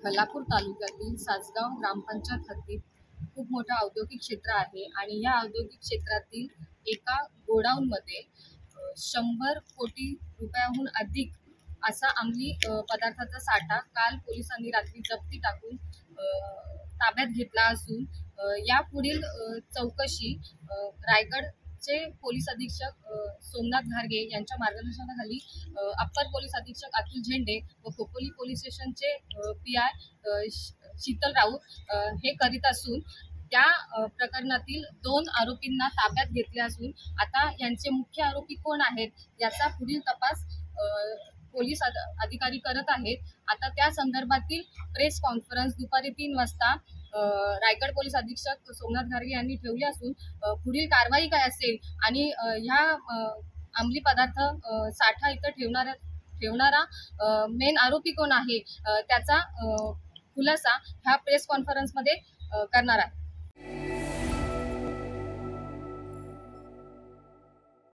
खालापूर तालुक्यातील सासगाव ग्रामपंचायत हद्दीत खूप मोठं औद्योगिक क्षेत्र आहे आणि या औद्योगिक क्षेत्रातील एका गोडाऊनमध्ये 100 कोटी रुपयाहून अधिक असा अंमली पदार्थाचा साठा काल पोलिसांनी रात्री जप्ती टाकून ताब्यात घेतला असून यापुढील चौकशी रायगडचे पोलीस अधीक्षक सोमनाथ घारगे यांच्या मार्गदर्शनाखाली अप्पर पोलीस अधीक्षक अतुल झेंडे व खोपोली पोलीस स्टेशनचे PI शीतल राऊत हे करीत असून त्या प्रकरणातील 2 आरोपींना ताब्यात घेतले असून आता यांचे मुख्य आरोपी कोण आहेत याचा पुढील तपास पोलीस अधिकारी करत आहेत। आता त्या संदर्भातील प्रेस कॉन्फरन्स दुपारी 3 वाजता रायगड पोलीस अधीक्षक सोमनाथ घारगे यांनी ठेवली असून पुढील कारवाई काय असेल आणि ह्या अंमली पदार्थ साठा इथं ठेवणारा मेन आरोपी कोण आहे त्याचा खुलासा ह्या प्रेस कॉन्फरन्समध्ये करणार आहे।